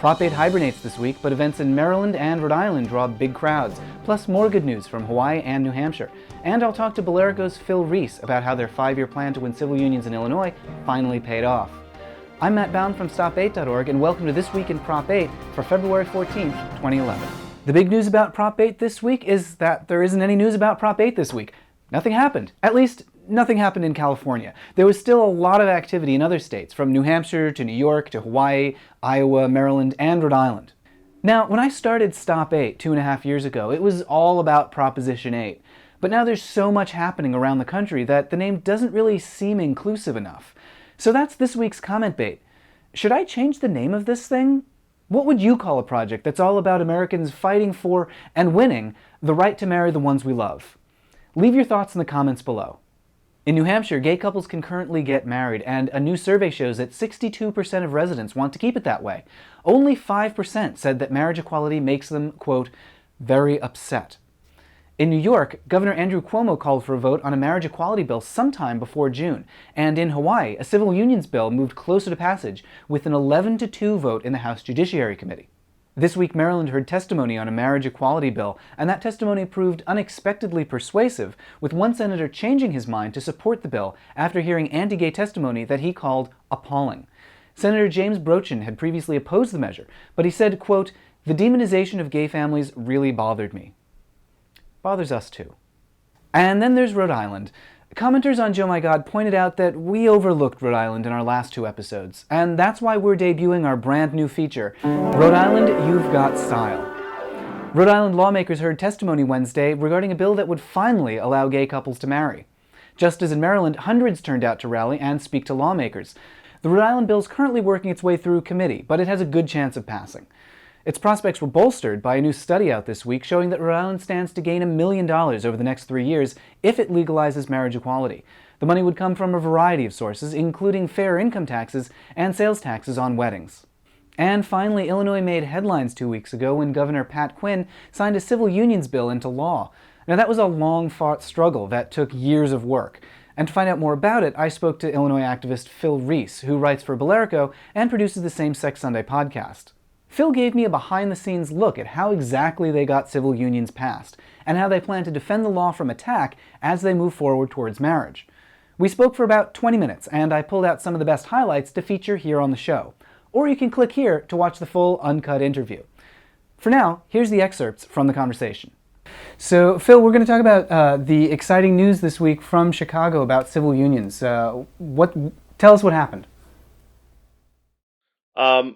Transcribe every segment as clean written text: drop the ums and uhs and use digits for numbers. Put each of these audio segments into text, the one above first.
Prop 8 hibernates this week, but events in Maryland and Rhode Island draw big crowds, plus more good news from Hawaii and New Hampshire. And I'll talk to Bilerico's Phil Reese about how their 5-year plan to win civil unions in Illinois finally paid off. I'm Matt Baume from Stop8.org, and welcome to This Week in Prop 8 for February 14th, 2011. The big news about Prop 8 this week is that there isn't any news about Prop 8 this week. Nothing happened. At least, nothing happened in California. There was still a lot of activity in other states, from New Hampshire to New York to Hawaii, Iowa, Maryland, and Rhode Island. Now, when I started Stop 8 2.5 years ago, it was all about Proposition 8. But now there's so much happening around the country that the name doesn't really seem inclusive enough. So that's this week's comment bait. Should I change the name of this thing? What would you call a project that's all about Americans fighting for and winning the right to marry the ones we love? Leave your thoughts in the comments below. In New Hampshire, gay couples can currently get married, and a new survey shows that 62% of residents want to keep it that way. Only 5% said that marriage equality makes them, quote, very upset. In New York, Governor Andrew Cuomo called for a vote on a marriage equality bill sometime before June. And in Hawaii, a civil unions bill moved closer to passage with an 11-2 vote in the House Judiciary Committee. This week, Maryland heard testimony on a marriage equality bill, and that testimony proved unexpectedly persuasive, with one senator changing his mind to support the bill after hearing anti-gay testimony that he called appalling. Senator James Brochin had previously opposed the measure, but he said, quote, "The demonization of gay families really bothered me." Bothers us too. And then there's Rhode Island. Commenters on Joe My God pointed out that we overlooked Rhode Island in our last 2 episodes, and that's why we're debuting our brand new feature, Rhode Island, You've Got Style. Rhode Island lawmakers heard testimony Wednesday regarding a bill that would finally allow gay couples to marry. Just as in Maryland, hundreds turned out to rally and speak to lawmakers. The Rhode Island bill is currently working its way through committee, but it has a good chance of passing. Its prospects were bolstered by a new study out this week showing that Rhode Island stands to gain $1 million over the next 3 years if it legalizes marriage equality. The money would come from a variety of sources, including fair income taxes and sales taxes on weddings. And finally, Illinois made headlines 2 weeks ago when Governor Pat Quinn signed a civil unions bill into law. Now, that was a long-fought struggle that took years of work. And to find out more about it, I spoke to Illinois activist Phil Reese, who writes for Bilerico and produces the Same Sex Sunday podcast. Phil gave me a behind-the-scenes look at how exactly they got civil unions passed, and how they plan to defend the law from attack as they move forward towards marriage. We spoke for about 20 minutes, and I pulled out some of the best highlights to feature here on the show. Or you can click here to watch the full, uncut interview. For now, here's the excerpts from the conversation. So, Phil, we're going to talk about the exciting news this week from Chicago about civil unions. Tell us what happened.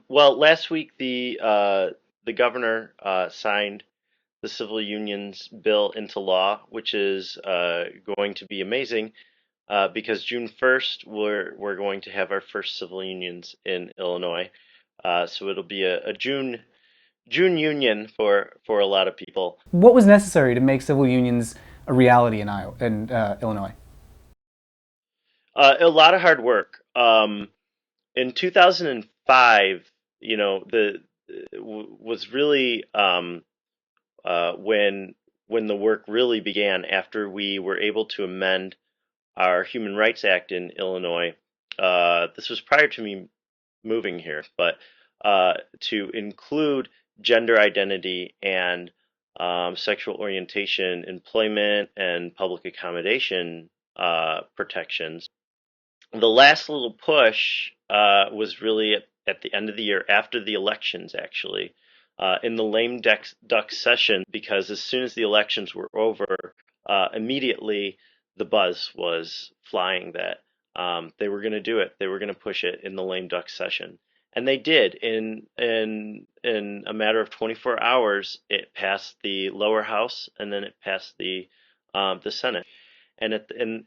Well, last week the governor signed the civil unions bill into law, which is going to be amazing because June 1st we're going to have our first civil unions in Illinois. So it'll be a June union for a lot of people. What was necessary to make civil unions a reality in Illinois? A lot of hard work. In 2005, was really when the work really began after we were able to amend our Human Rights Act in Illinois. This was prior to me moving here, but to include gender identity and sexual orientation, employment, and public accommodation protections. The last little push was really at the end of the year, after the elections, actually, in the lame duck session, because as soon as the elections were over, immediately the buzz was flying that they were going to do it. They were going to push it in the lame duck session. And they did. In a matter of 24 hours, it passed the lower house, and then it passed the Senate. And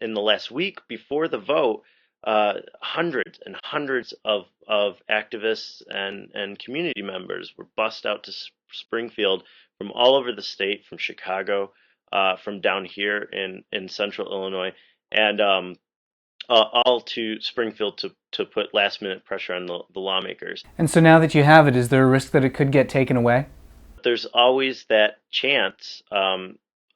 in the last week before the vote, hundreds and hundreds of activists and community members were bussed out to Springfield from all over the state, from Chicago, from down here in central Illinois, and all to Springfield to put last-minute pressure on the lawmakers. And so now that you have it, is there a risk that it could get taken away? There's always that chance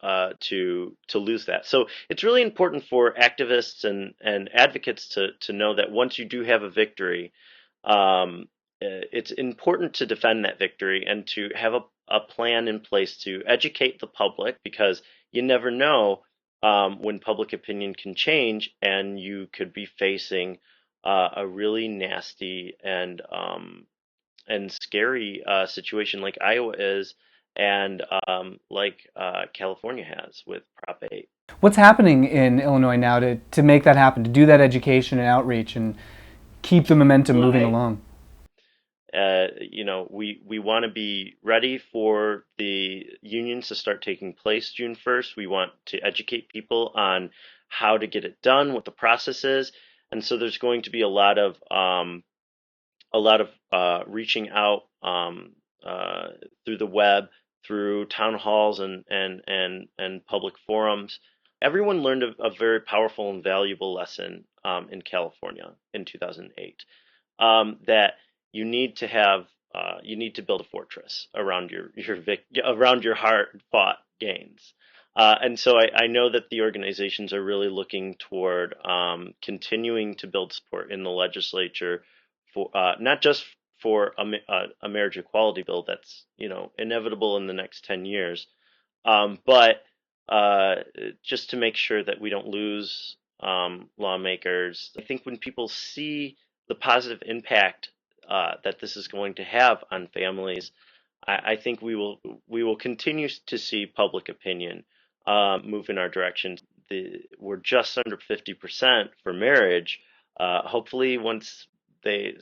to lose that. So it's really important for activists and advocates to know that once you do have a victory, it's important to defend that victory and to have a plan in place to educate the public, because you never know when public opinion can change and you could be facing a really nasty and scary situation like Iowa is, and like California has with Prop 8. What's happening in Illinois now to make that happen, to do that education and outreach and keep the momentum moving along? We want to be ready for the unions to start taking place June 1st. We want to educate people on how to get it done, what the process is, and so there's going to be a lot of reaching out through the web, through town halls and public forums. Everyone learned a very powerful and valuable lesson in California in 2008, that you need to build a fortress around your hard-fought gains. And so I know that the organizations are really looking toward continuing to build support in the legislature for not just for a marriage equality bill that's inevitable in the next 10 years, but just to make sure that we don't lose lawmakers. I think when people see the positive impact that this is going to have on families, I think we will continue to see public opinion move in our direction. We're just under 50% for marriage. Hopefully, once they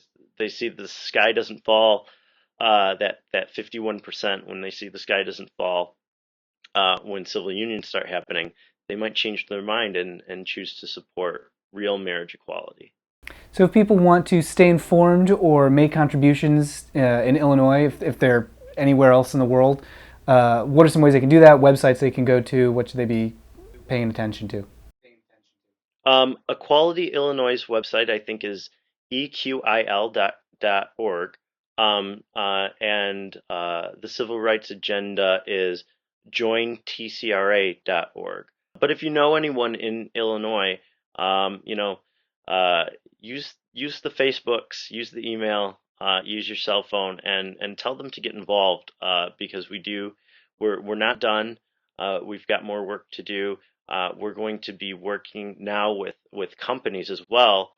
see the sky doesn't fall, that 51%, when they see the sky doesn't fall, when civil unions start happening, they might change their mind and choose to support real marriage equality. So if people want to stay informed or make contributions in Illinois, if they're anywhere else in the world, what are some ways they can do that? Websites they can go to? What should they be paying attention to? Equality Illinois' website, I think, is eqil.org. And the Civil Rights Agenda is jointcra.org. But if you know anyone in Illinois, use the Facebooks, use the email, use your cell phone, and tell them to get involved, because we're not done. We've got more work to do. We're going to be working now with companies as well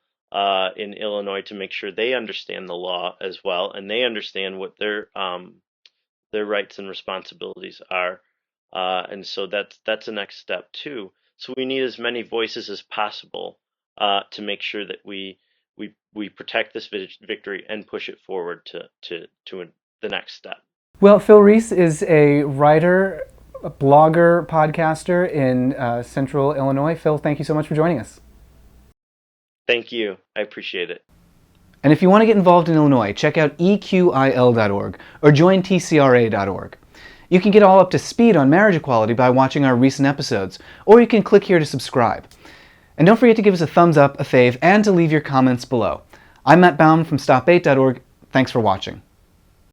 in Illinois to make sure they understand the law as well, and they understand what their rights and responsibilities are. And so that's the next step too. So we need as many voices as possible to make sure that we protect this victory and push it forward to the next step. Well, Phil Reese is a writer, a blogger, podcaster in Central Illinois. Phil, thank you so much for joining us. Thank you. I appreciate it. And if you want to get involved in Illinois, check out eqil.org or jointcra.org. You can get all up to speed on marriage equality by watching our recent episodes, or you can click here to subscribe. And don't forget to give us a thumbs up, a fave, and to leave your comments below. I'm Matt Baume from stop8.org. Thanks for watching.